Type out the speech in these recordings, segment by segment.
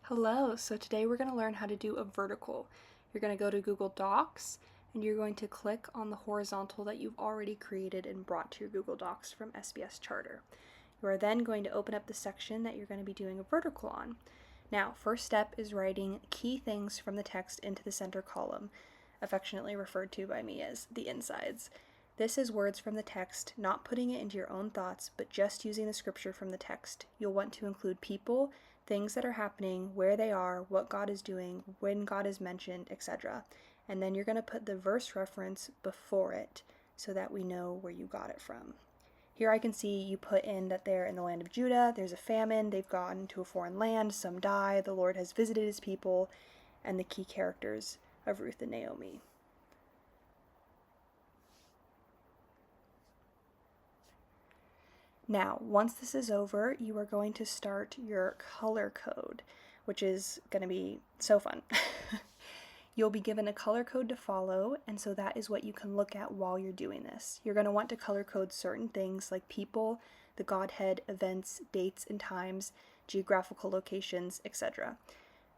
Hello, so today we're going to learn how to do a vertical. You're going to go to Google Docs and you're going to click on the horizontal that you've already created and brought to your Google Docs from SBS Charter. You are then going to open up the section that you're going to be doing a vertical on. Now, first step is writing key things from the text into the center column, affectionately referred to by me as the insides. This is words from the text, not putting it into your own thoughts, but just using the scripture from the text. You'll want to include people, things that are happening, where they are, what God is doing, when God is mentioned, etc. And then you're going to put the verse reference before it so that we know where you got it from. Here I can see you put in that they're in the land of Judah, there's a famine, they've gone to a foreign land, some die, the Lord has visited his people, and the key characters of Ruth and Naomi. Now, once this is over, you are going to start your color code, which is going to be so fun. You'll be given a color code to follow, and so that is what you can look at while you're doing this. You're going to want to color code certain things like people, the Godhead, events, dates and times, geographical locations, etc.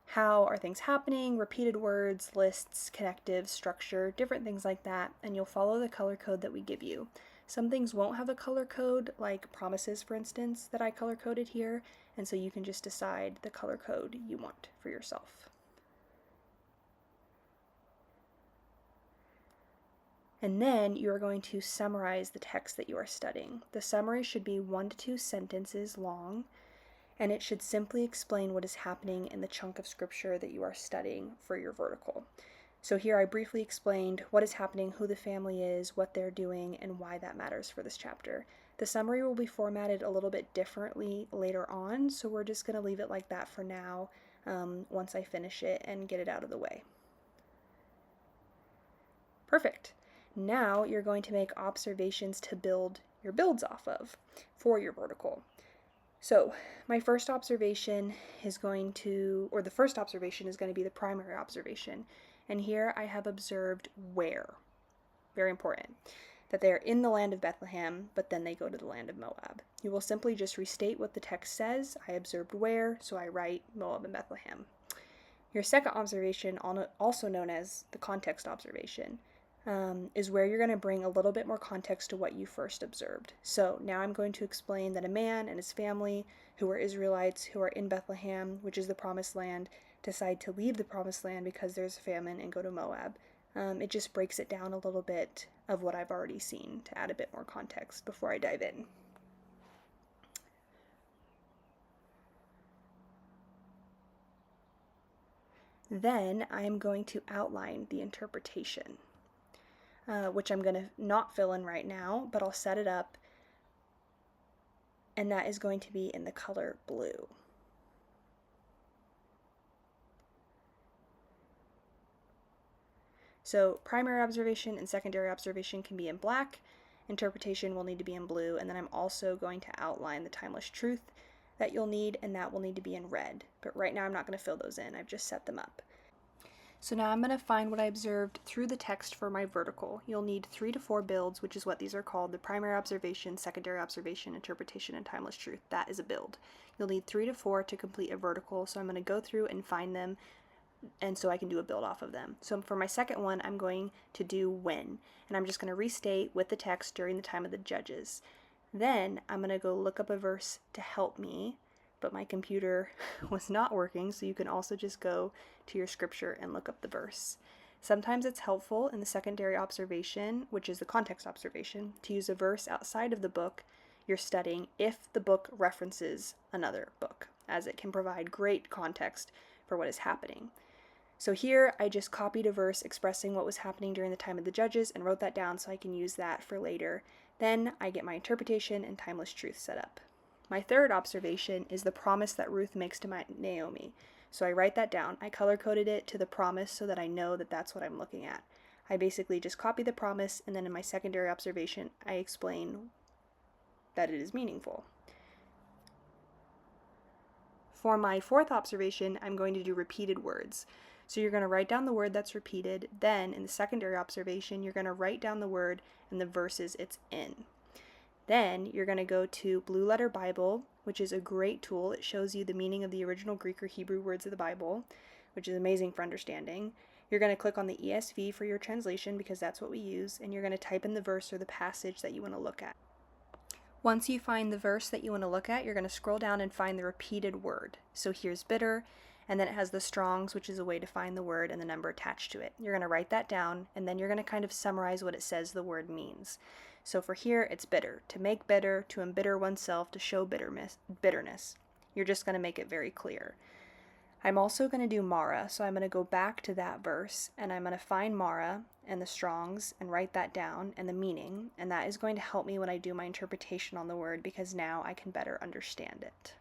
How are things happening, repeated words, lists, connectives, structure, different things like that, and you'll follow the color code that we give you. Some things won't have a color code, like promises, for instance, that I color coded here, and so you can just decide the color code you want for yourself. And then you are going to summarize the text that you are studying. The summary should be 1 to 2 sentences long, and it should simply explain what is happening in the chunk of scripture that you are studying for your vertical. So here I briefly explained what is happening, who the family is, what they're doing, and why that matters for this chapter. The summary will be formatted a little bit differently later on, so we're just going to leave it like that for now once I finish it and get it out of the way. Perfect. Now you're going to make observations to build your builds off of for your vertical. So my first observation is going to, or the first observation is going to be the primary observation. And here I have observed where. Very important. That they are in the land of Bethlehem, but then they go to the land of Moab. You will simply just restate what the text says. I observed where, so I write Moab and Bethlehem. Your second observation, also known as the context observation, is where you're going to bring a little bit more context to what you first observed. So now I'm going to explain that a man and his family, who are Israelites, who are in Bethlehem, which is the promised land, decide to leave the promised land because there's a famine and go to Moab. It just breaks it down a little bit of what I've already seen to add a bit more context before I dive in. Then I'm going to outline the interpretation, which I'm going to not fill in right now, but I'll set it up, and that is going to be in the color blue. So primary observation and secondary observation can be in black, interpretation will need to be in blue, and then I'm also going to outline the timeless truth that you'll need, and that will need to be in red. But right now I'm not going to fill those in, I've just set them up. So now I'm going to find what I observed through the text for my vertical. You'll need 3 to 4 builds, which is what these are called: the primary observation, secondary observation, interpretation, and timeless truth. That is a build. You'll need 3 to 4 to complete a vertical, so I'm going to go through and find them, and so I can do a build off of them. So for my second one, I'm going to do when, and I'm just going to restate with the text during the time of the judges. Then I'm going to go look up a verse to help me, but my computer was not working, so you can also just go to your scripture and look up the verse. Sometimes it's helpful in the secondary observation, which is the context observation, to use a verse outside of the book you're studying if the book references another book, as it can provide great context for what is happening. So here I just copied a verse expressing what was happening during the time of the judges and wrote that down so I can use that for later. Then I get my interpretation and timeless truth set up. My third observation is the promise that Ruth makes to Naomi. So I write that down. I color-coded it to the promise so that I know that that's what I'm looking at. I basically just copy the promise, and then in my secondary observation I explain that it is meaningful. For my fourth observation, I'm going to do repeated words. So you're going to write down the word that's repeated, then in the secondary observation you're going to write down the word and the verses it's in. Then you're going to go to Blue Letter Bible, which is a great tool. It shows you the meaning of the original Greek or Hebrew words of the Bible, which is amazing for understanding. You're going to click on the ESV for your translation because that's what we use, and you're going to type in the verse or the passage that you want to look at. Once you find the verse that you want to look at, you're going to scroll down and find the repeated word. So here's bitter, and then it has the Strong's, which is a way to find the word and the number attached to it. You're going to write that down, and then you're going to kind of summarize what it says the word means. So for here, it's bitter. To make bitter, to embitter oneself, to show bitterness. You're just going to make it very clear. I'm also going to do Mara, so I'm going to go back to that verse, and I'm going to find Mara and the Strong's and write that down and the meaning, and that is going to help me when I do my interpretation on the word because now I can better understand it.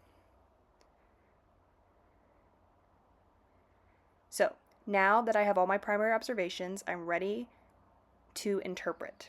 So now that I have all my primary observations, I'm ready to interpret.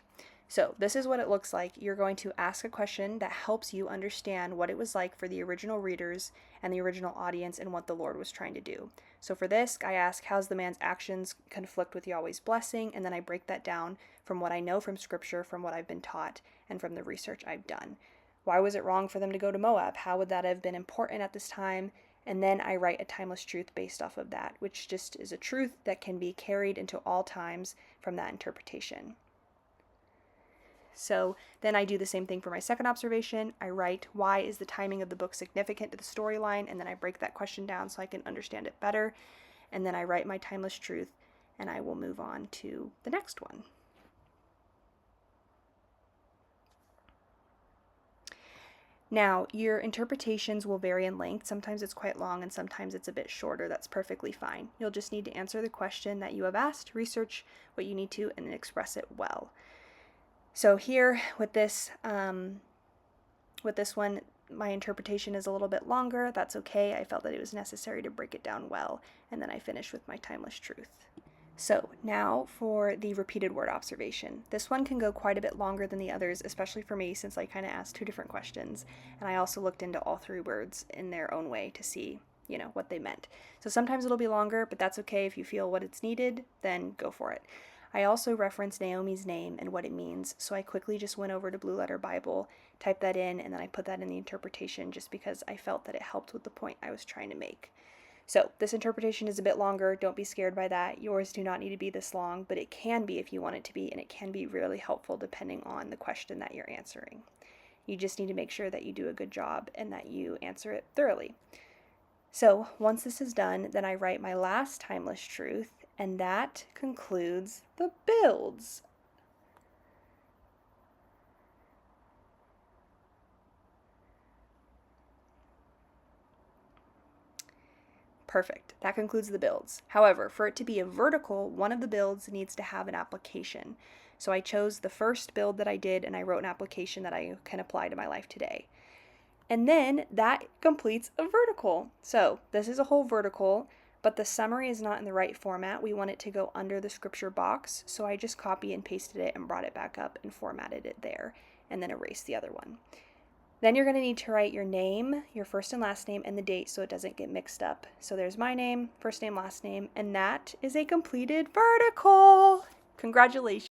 So this is what it looks like. You're going to ask a question that helps you understand what it was like for the original readers and the original audience and what the Lord was trying to do. So for this, I ask, how's the man's actions conflict with Yahweh's blessing? And then I break that down from what I know from Scripture, from what I've been taught, and from the research I've done. Why was it wrong for them to go to Moab? How would that have been important at this time? And then I write a timeless truth based off of that, which just is a truth that can be carried into all times from that interpretation. So then I do the same thing for my second observation. I write, why is the timing of the book significant to the storyline? And then I break that question down so I can understand it better. And then I write my timeless truth, and I will move on to the next one. Now, your interpretations will vary in length. Sometimes it's quite long and sometimes it's a bit shorter. That's perfectly fine. You'll just need to answer the question that you have asked, research what you need to, and then express it well. So here with this one, my interpretation is a little bit longer. That's okay. I felt that it was necessary to break it down well, and then I finish with my timeless truth. So now for the repeated word observation. This one can go quite a bit longer than the others, especially for me since I kind of asked two different questions, and I also looked into all three words in their own way to see, what they meant. So sometimes it'll be longer, but that's okay. If you feel what it's needed, then go for it. I also referenced Naomi's name and what it means, so I quickly just went over to Blue Letter Bible, typed that in, and then I put that in the interpretation just because I felt that it helped with the point I was trying to make. So this interpretation is a bit longer. Don't be scared by that. Yours do not need to be this long, but it can be if you want it to be, and it can be really helpful depending on the question that you're answering. You just need to make sure that you do a good job and that you answer it thoroughly. So once this is done, then I write my last timeless truth, and that concludes the builds. Perfect. That concludes the builds. However, for it to be a vertical, one of the builds needs to have an application. So I chose the first build that I did, and I wrote an application that I can apply to my life today. And then that completes a vertical. So this is a whole vertical, but the summary is not in the right format. We want it to go under the scripture box. So I just copy and pasted it and brought it back up and formatted it there, and then erased the other one. Then you're going to need to write your name, your first and last name, and the date so it doesn't get mixed up. So there's my name, first name, last name, and that is a completed vertical. Congratulations.